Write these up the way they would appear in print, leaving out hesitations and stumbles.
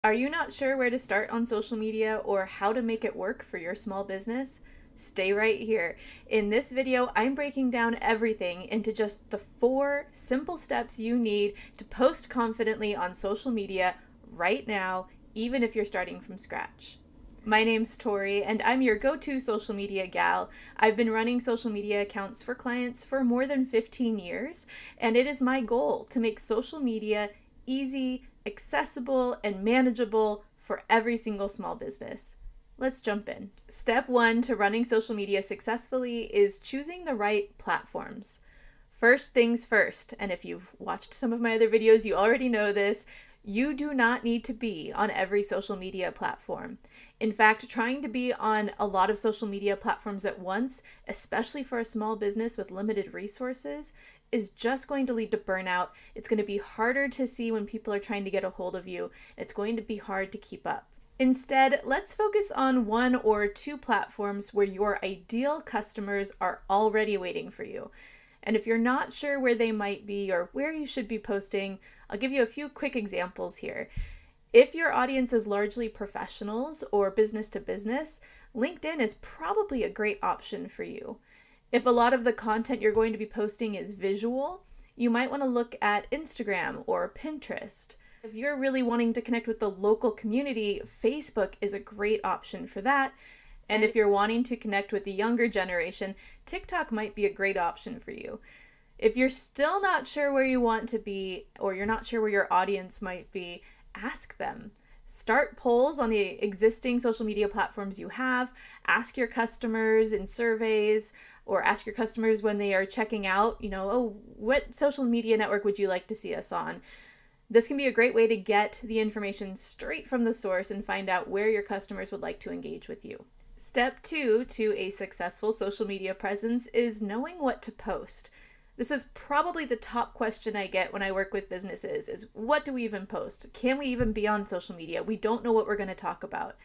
Are you not sure where to start on social media or how to make it work for your small business? Stay right here. In this video, I'm breaking down everything into just the 4 simple steps you need to post confidently on social media right now, even if you're starting from scratch. My name's Tori, and I'm your go-to social media gal. I've been running social media accounts for clients for more than 15 years, and it is my goal to make social media easy, accessible, and manageable for every single small business. Let's jump in. Step 1 to running social media successfully is choosing the right platforms. First things first, and if you've watched some of my other videos, you already know this. You do not need to be on every social media platform. In fact, trying to be on a lot of social media platforms at once, especially for a small business with limited resources, is just going to lead to burnout. It's going to be harder to see when people are trying to get a hold of you. It's going to be hard to keep up. Instead, let's focus on 1 or 2 platforms where your ideal customers are already waiting for you. And if you're not sure where they might be or where you should be posting, I'll give you a few quick examples here. If your audience is largely professionals or business to business, LinkedIn is probably a great option for you. If a lot of the content you're going to be posting is visual, you might want to look at Instagram or Pinterest. If you're really wanting to connect with the local community, Facebook is a great option for that. And if you're wanting to connect with the younger generation, TikTok might be a great option for you. If you're still not sure where you want to be, or you're not sure where your audience might be, ask them. Start polls on the existing social media platforms you have. Ask your customers in surveys, or ask your customers when they are checking out, oh, what social media network would you like to see us on? This can be a great way to get the information straight from the source and find out where your customers would like to engage with you. Step 2 to a successful social media presence is knowing what to post. This is probably the top question I get when I work with businesses is, what do we even post? Can we even be on social media? We don't know what we're going to talk about.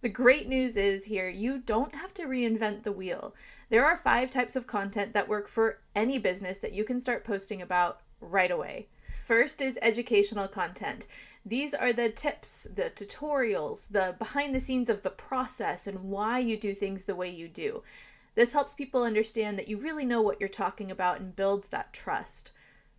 The great news is here, you don't have to reinvent the wheel. There are 5 types of content that work for any business that you can start posting about right away. First is educational content. These are the tips, the tutorials, the behind the scenes of the process and why you do things the way you do. This helps people understand that you really know what you're talking about and builds that trust.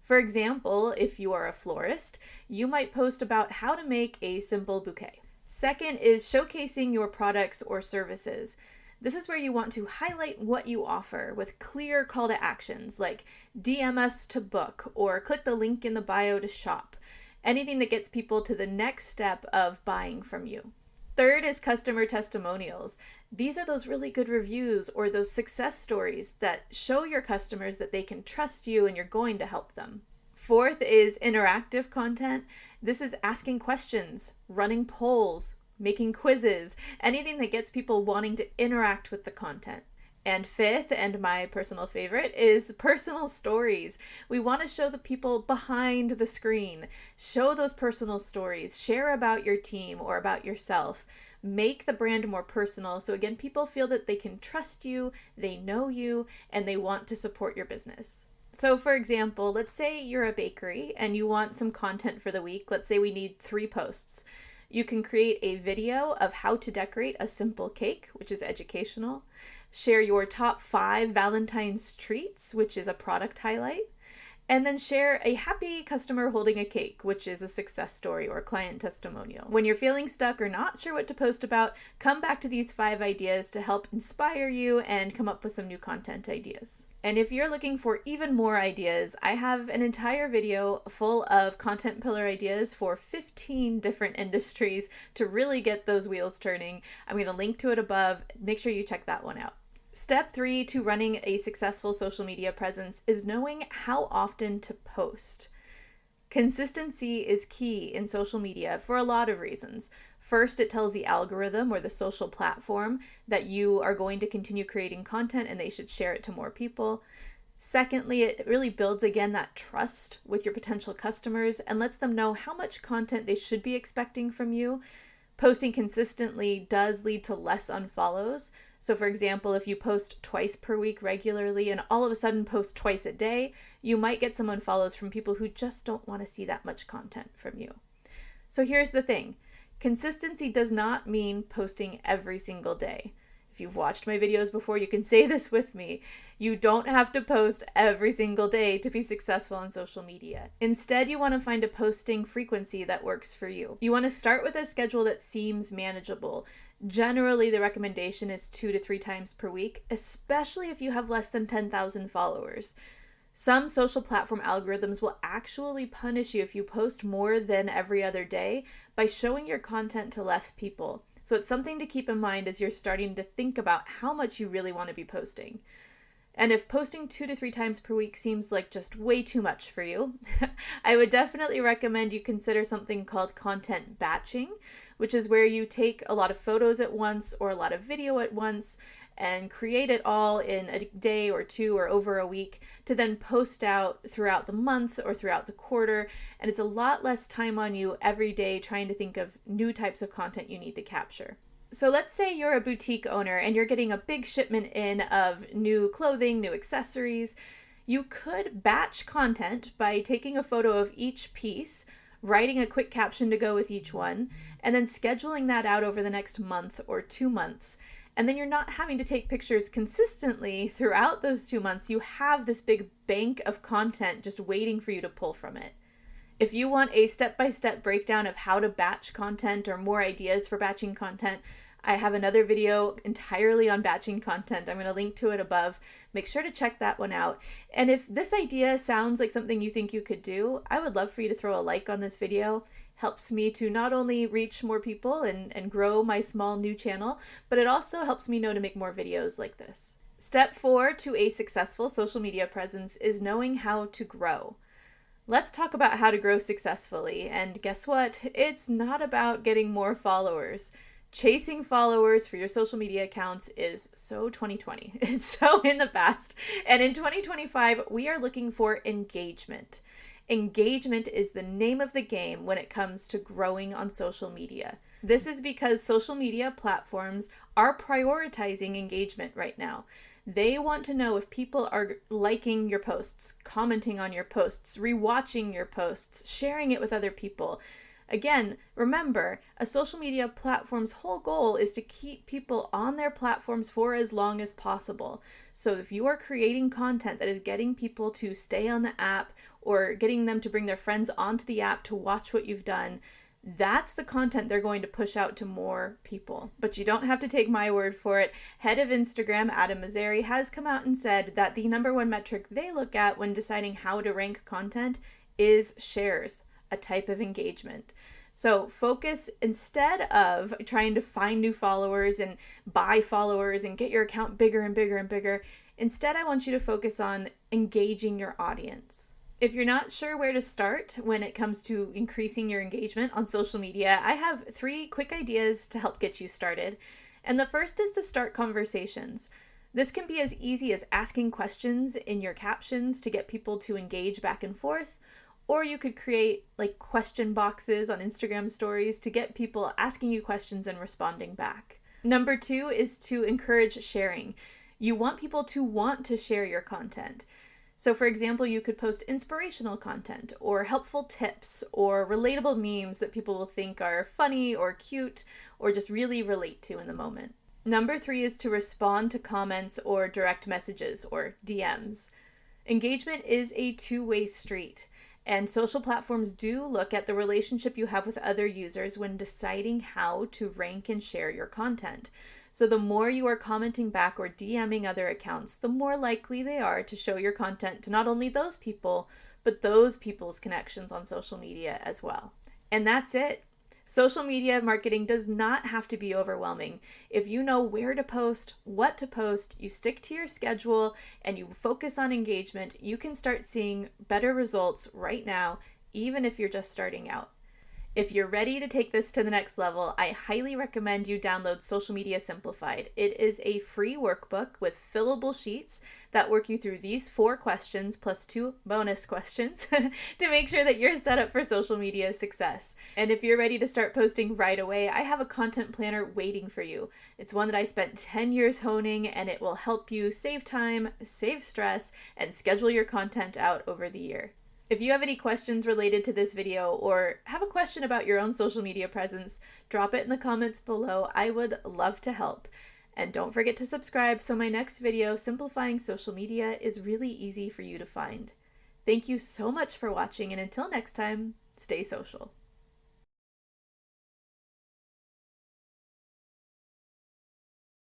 For example, if you are a florist, you might post about how to make a simple bouquet. Second is showcasing your products or services. This is where you want to highlight what you offer with clear call to actions like DM us to book or click the link in the bio to shop. Anything that gets people to the next step of buying from you. Third is customer testimonials. These are those really good reviews or those success stories that show your customers that they can trust you and you're going to help them. Fourth is interactive content. This is asking questions, running polls, making quizzes, anything that gets people wanting to interact with the content. And fifth, and my personal favorite, is personal stories. We want to show the people behind the screen. Show those personal stories. Share about your team or about yourself. Make the brand more personal so again, people feel that they can trust you, they know you, and they want to support your business. So for example, let's say you're a bakery and you want some content for the week. Let's say we need 3 posts. You can create a video of how to decorate a simple cake, which is educational. Share your top 5 Valentine's treats, which is a product highlight. And then share a happy customer holding a cake, which is a success story or client testimonial. When you're feeling stuck or not sure what to post about, come back to these 5 ideas to help inspire you and come up with some new content ideas. And if you're looking for even more ideas, I have an entire video full of content pillar ideas for 15 different industries to really get those wheels turning. I'm going to link to it above. Make sure you check that one out. Step 3 to running a successful social media presence is knowing how often to post. Consistency is key in social media for a lot of reasons. First, it tells the algorithm or the social platform that you are going to continue creating content and they should share it to more people. Secondly, it really builds again that trust with your potential customers and lets them know how much content they should be expecting from you. Posting consistently does lead to less unfollows. So for example, if you post twice per week regularly and all of a sudden post twice a day, you might get some unfollows from people who just don't want to see that much content from you. So here's the thing. Consistency does not mean posting every single day. If you've watched my videos before, you can say this with me. You don't have to post every single day to be successful on social media. Instead, you want to find a posting frequency that works for you. You want to start with a schedule that seems manageable. Generally, the recommendation is 2 to 3 times per week, especially if you have less than 10,000 followers. Some social platform algorithms will actually punish you if you post more than every other day by showing your content to less people. So it's something to keep in mind as you're starting to think about how much you really want to be posting. And if posting 2 to 3 times per week seems like just way too much for you, I would definitely recommend you consider something called content batching, which is where you take a lot of photos at once or a lot of video at once and create it all in a day or two or over a week to then post out throughout the month or throughout the quarter. And it's a lot less time on you every day trying to think of new types of content you need to capture. So let's say you're a boutique owner and you're getting a big shipment in of new clothing, new accessories. You could batch content by taking a photo of each piece, writing a quick caption to go with each one, and then scheduling that out over the next month or 2 months. And then you're not having to take pictures consistently throughout those 2 months. You have this big bank of content just waiting for you to pull from it. If you want a step-by-step breakdown of how to batch content or more ideas for batching content, I have another video entirely on batching content. I'm going to link to it above. Make sure to check that one out. And if this idea sounds like something you think you could do, I would love for you to throw a like on this video. Helps me to not only reach more people and grow my small new channel, but it also helps me know to make more videos like this. Step 4 to a successful social media presence is knowing how to grow. Let's talk about how to grow successfully. And guess what? It's not about getting more followers. Chasing followers for your social media accounts is so 2020. It's so in the past. And in 2025, we are looking for engagement. Engagement is the name of the game when it comes to growing on social media. This is because social media platforms are prioritizing engagement right now. They want to know if people are liking your posts, commenting on your posts, rewatching your posts, sharing it with other people. Again, remember, a social media platform's whole goal is to keep people on their platforms for as long as possible. So if you are creating content that is getting people to stay on the app or getting them to bring their friends onto the app to watch what you've done, that's the content they're going to push out to more people. But you don't have to take my word for it. Head of Instagram, Adam Mosseri, has come out and said that the number one metric they look at when deciding how to rank content is shares, a type of engagement. So focus, instead of trying to find new followers and buy followers and get your account bigger and bigger and bigger, instead I want you to focus on engaging your audience. If you're not sure where to start when it comes to increasing your engagement on social media, I have 3 quick ideas to help get you started. And the first is to start conversations. This can be as easy as asking questions in your captions to get people to engage back and forth, or you could create like question boxes on Instagram stories to get people asking you questions and responding back. Number 2 is to encourage sharing. You want people to want to share your content. So for example, you could post inspirational content or helpful tips or relatable memes that people will think are funny or cute or just really relate to in the moment. Number 3 is to respond to comments or direct messages or DMs. Engagement is a two-way street, and social platforms do look at the relationship you have with other users when deciding how to rank and share your content. So the more you are commenting back or DMing other accounts, the more likely they are to show your content to not only those people, but those people's connections on social media as well. And that's it. Social media marketing does not have to be overwhelming. If you know where to post, what to post, you stick to your schedule, and you focus on engagement, you can start seeing better results right now, even if you're just starting out. If you're ready to take this to the next level, I highly recommend you download Social Media Simplified. It is a free workbook with fillable sheets that work you through these 4 questions plus 2 bonus questions to make sure that you're set up for social media success. And if you're ready to start posting right away, I have a content planner waiting for you. It's one that I spent 10 years honing, and it will help you save time, save stress, and schedule your content out over the year. If you have any questions related to this video or have a question about your own social media presence, drop it in the comments below. I would love to help. And don't forget to subscribe so my next video, Simplifying Social Media, is really easy for you to find. Thank you so much for watching, and until next time, stay social.